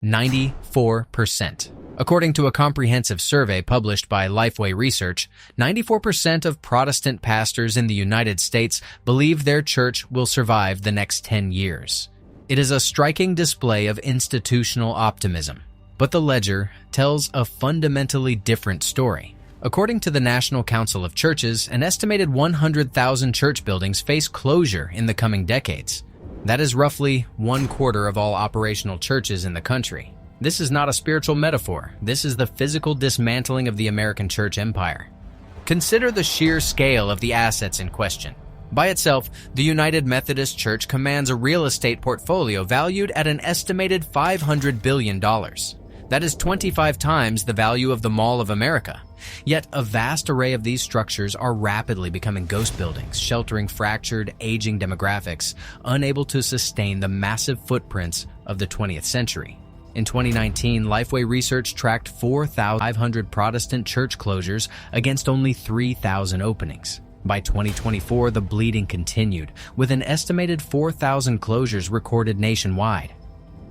94%. According to a comprehensive survey published by Lifeway Research, 94% of Protestant pastors in the United States believe their church will survive the next 10 years. It is a striking display of institutional optimism, but the ledger tells a fundamentally different story. According to the National Council of Churches, an estimated 100,000 church buildings face closure in the coming decades. That is roughly 1/4 of all operational churches in the country. This is not a spiritual metaphor. This is the physical dismantling of the American church empire. Consider the sheer scale of the assets in question. By itself, the United Methodist Church commands a real estate portfolio valued at an estimated $500 billion. That is 25 times the value of the Mall of America. Yet a vast array of these structures are rapidly becoming ghost buildings, sheltering fractured, aging demographics, unable to sustain the massive footprints of the 20th century. In 2019, Lifeway Research tracked 4,500 Protestant church closures against only 3,000 openings. By 2024, the bleeding continued, with an estimated 4,000 closures recorded nationwide.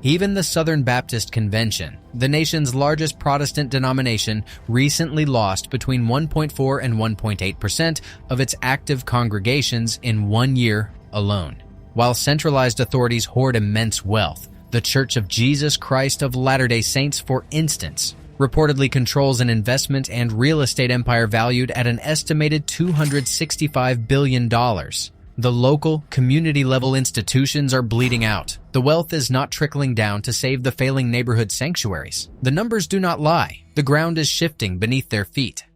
Even the Southern Baptist Convention, the nation's largest Protestant denomination, recently lost between 1.4 and 1.8% of its active congregations in 1 year alone. While centralized authorities hoard immense wealth, the Church of Jesus Christ of Latter-day Saints, for instance, reportedly controls an investment and real estate empire valued at an estimated $265 billion. The local, community-level institutions are bleeding out. The wealth is not trickling down to save the failing neighborhood sanctuaries. The numbers do not lie. The ground is shifting beneath their feet.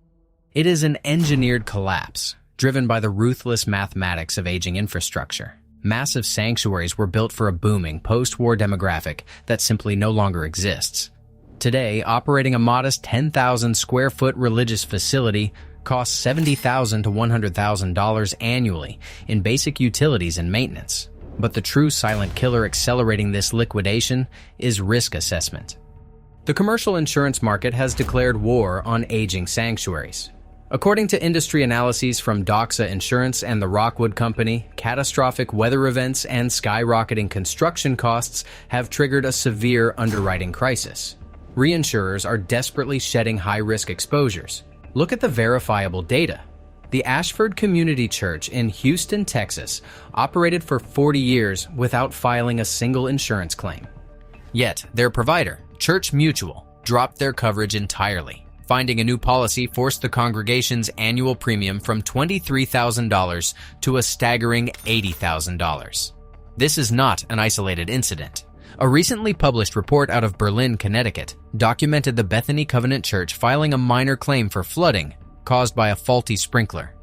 It is an engineered collapse, driven by the ruthless mathematics of aging infrastructure. Massive sanctuaries were built for a booming post-war demographic that simply no longer exists. Today, operating a modest 10,000 square foot religious facility costs $70,000 to $100,000 annually in basic utilities and maintenance. But the true silent killer accelerating this liquidation is risk assessment. The commercial insurance market has declared war on aging sanctuaries. According to industry analyses from Doxa Insurance and the Rockwood Company, catastrophic weather events and skyrocketing construction costs have triggered a severe underwriting crisis. Reinsurers are desperately shedding high-risk exposures. Look at the verifiable data. The Ashford Community Church in Houston, Texas, operated for 40 years without filing a single insurance claim. Yet, their provider, Church Mutual, dropped their coverage entirely. Finding a new policy forced the congregation's annual premium from $23,000 to a staggering $80,000. This is not an isolated incident. A recently published report out of Berlin, Connecticut, documented the Bethany Covenant Church filing a minor claim for flooding caused by a faulty sprinkler.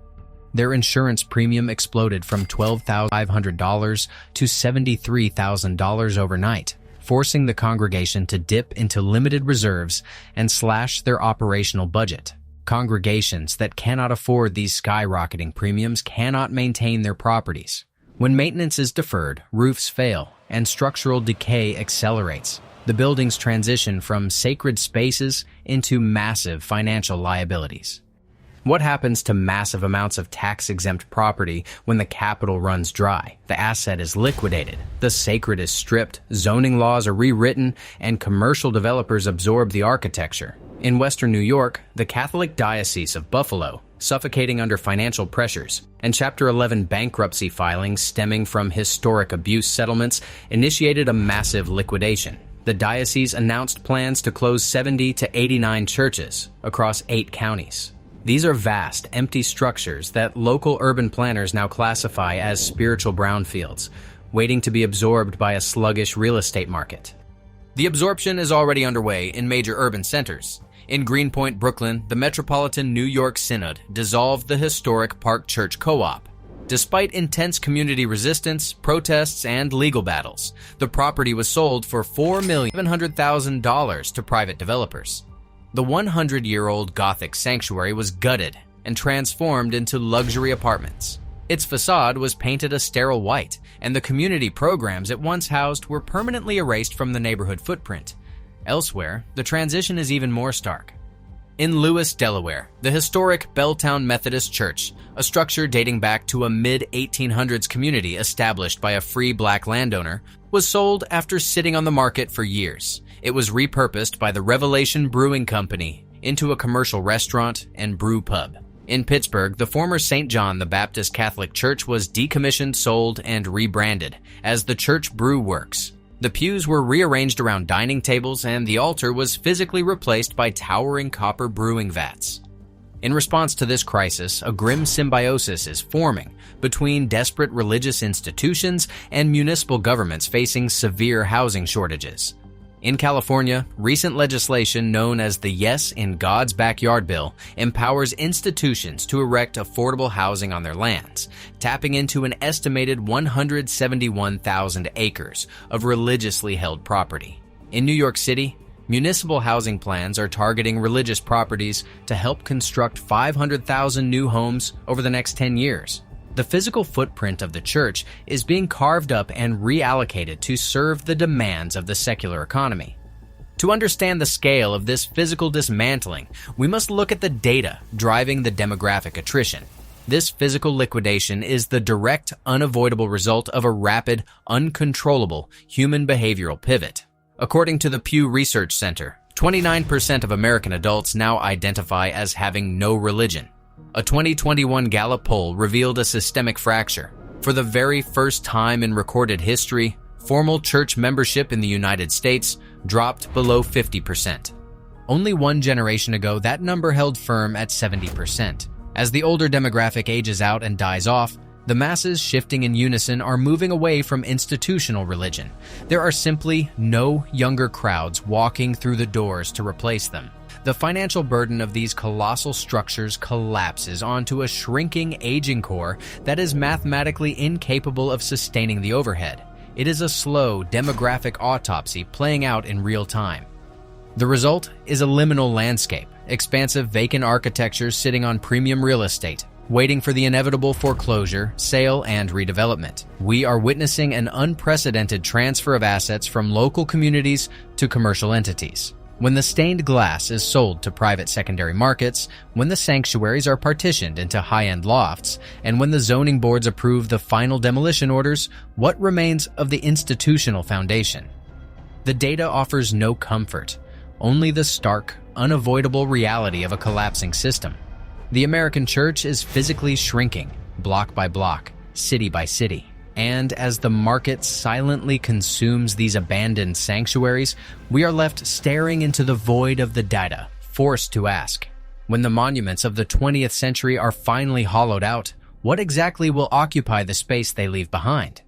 Their insurance premium exploded from $12,500 to $73,000 overnight, forcing the congregation to dip into limited reserves and slash their operational budget. Congregations that cannot afford these skyrocketing premiums cannot maintain their properties. When maintenance is deferred, roofs fail, and structural decay accelerates. The buildings transition from sacred spaces into massive financial liabilities. What happens to massive amounts of tax-exempt property when the capital runs dry? The asset is liquidated, the sacred is stripped, zoning laws are rewritten, and commercial developers absorb the architecture. In Western New York, the Catholic Diocese of Buffalo, suffocating under financial pressures, and Chapter 11 bankruptcy filings stemming from historic abuse settlements, initiated a massive liquidation. The diocese announced plans to close 70 to 89 churches across 8 counties. These are vast, empty structures that local urban planners now classify as spiritual brownfields, waiting to be absorbed by a sluggish real estate market. The absorption is already underway in major urban centers. In Greenpoint, Brooklyn, the Metropolitan New York Synod dissolved the historic Park Church Co-op. Despite intense community resistance, protests, and legal battles, the property was sold for $4,700,000 to private developers. The 100-year-old Gothic sanctuary was gutted and transformed into luxury apartments. Its facade was painted a sterile white, and the community programs it once housed were permanently erased from the neighborhood footprint. Elsewhere, the transition is even more stark. In Lewis, Delaware, the historic Belltown Methodist Church, a structure dating back to a mid-1800s community established by a free black landowner, was sold after sitting on the market for years. It was repurposed by the Revelation Brewing Company into a commercial restaurant and brew pub. In Pittsburgh, the former St. John the Baptist Catholic Church was decommissioned, sold, and rebranded as the Church Brew Works. The pews were rearranged around dining tables, and the altar was physically replaced by towering copper brewing vats. In response to this crisis, a grim symbiosis is forming between desperate religious institutions and municipal governments facing severe housing shortages. In California, recent legislation known as the Yes in God's Backyard Bill empowers institutions to erect affordable housing on their lands, tapping into an estimated 171,000 acres of religiously held property. In New York City, municipal housing plans are targeting religious properties to help construct 500,000 new homes over the next 10 years. The physical footprint of the church is being carved up and reallocated to serve the demands of the secular economy. To understand the scale of this physical dismantling, we must look at the data driving the demographic attrition. This physical liquidation is the direct, unavoidable result of a rapid, uncontrollable human behavioral pivot. According to the Pew Research Center, 29% of American adults now identify as having no religion. A 2021 Gallup poll revealed a systemic fracture. For the very first time in recorded history, formal church membership in the United States dropped below 50%. Only one generation ago, that number held firm at 70%. As the older demographic ages out and dies off, the masses shifting in unison are moving away from institutional religion. There are simply no younger crowds walking through the doors to replace them. The financial burden of these colossal structures collapses onto a shrinking, aging core that is mathematically incapable of sustaining the overhead. It is a slow, demographic autopsy playing out in real time. The result is a liminal landscape, expansive vacant architecture sitting on premium real estate, waiting for the inevitable foreclosure, sale, and redevelopment. We are witnessing an unprecedented transfer of assets from local communities to commercial entities. When the stained glass is sold to private secondary markets, when the sanctuaries are partitioned into high-end lofts, and when the zoning boards approve the final demolition orders, what remains of the institutional foundation? The data offers no comfort, only the stark, unavoidable reality of a collapsing system. The American church is physically shrinking, block by block, city by city. And as the market silently consumes these abandoned sanctuaries, we are left staring into the void of the data, forced to ask, when the monuments of the 20th century are finally hollowed out, what exactly will occupy the space they leave behind?